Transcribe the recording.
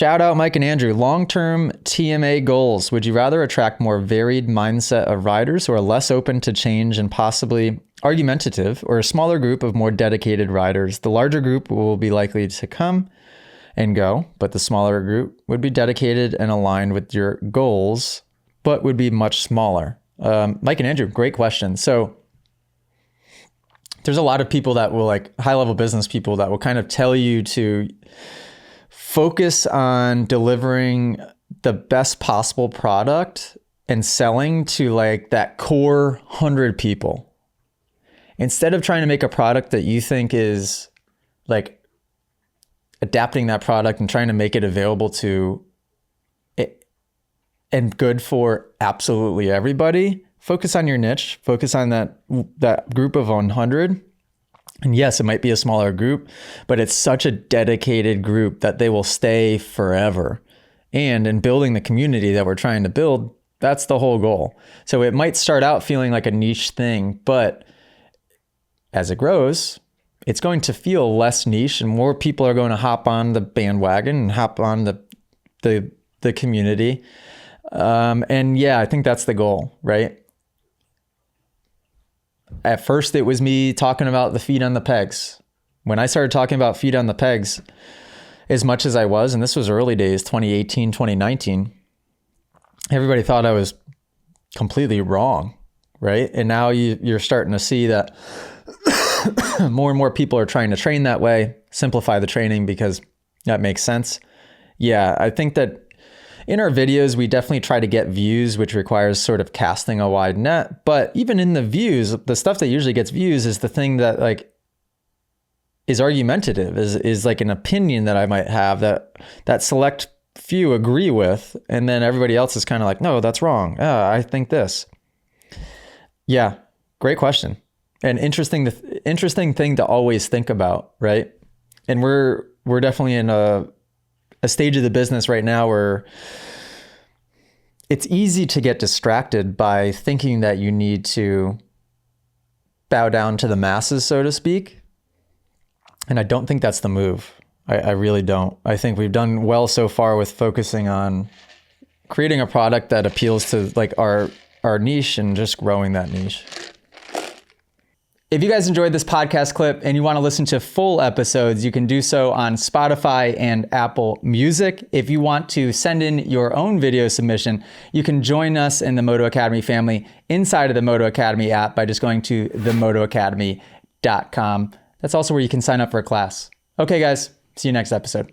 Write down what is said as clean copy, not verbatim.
Shout out Mike and Andrew. Long-term TMA goals. Would you rather attract more varied mindset of riders who are less open to change and possibly argumentative, or a smaller group of more dedicated riders? The larger group will be likely to come and go, but the smaller group would be dedicated and aligned with your goals, but would be much smaller. Mike and Andrew, great question. So there's a lot of people that will, like high-level business people, that will kind of tell you to focus on delivering the best possible product and selling to like that core 100 people, instead of trying to make a product that you think is like adapting that product and trying to make it available to it and good for absolutely everybody. Focus on your niche, focus on that group of 100. And yes, it might be a smaller group, but it's such a dedicated group that they will stay forever. And in building the community that we're trying to build, that's the whole goal. So it might start out feeling like a niche thing, but as it grows, it's going to feel less niche and more people are going to hop on the bandwagon and hop on the community. And yeah, I think that's the goal, right? At first, it was me talking about the feet on the pegs. When I started talking about feet on the pegs as much as I was, and this was early days, 2018, 2019, everybody thought I was completely wrong, right? And now you're starting to see that more and more people are trying to train that way, simplify the training because that makes sense. Yeah, I think that in our videos, we definitely try to get views, which requires sort of casting a wide net. But even in the views, the stuff that usually gets views is the thing that like is argumentative, is like an opinion that I might have that select few agree with. And then everybody else is kind of like, no, that's wrong. I think this. Yeah, great question. An interesting thing to always think about, right? And we're definitely in a stage of the business right now where it's easy to get distracted by thinking that you need to bow down to the masses, so to speak. And I don't think that's the move. I really don't. I think we've done well so far with focusing on creating a product that appeals to like our niche and just growing that niche. If you guys enjoyed this podcast clip and you want to listen to full episodes, you can do so on Spotify and Apple Music. If you want to send in your own video submission, you can join us in the Moto Academy family inside of the Moto Academy app by just going to themotoacademy.com. That's also where you can sign up for a class. Okay, guys, see you next episode.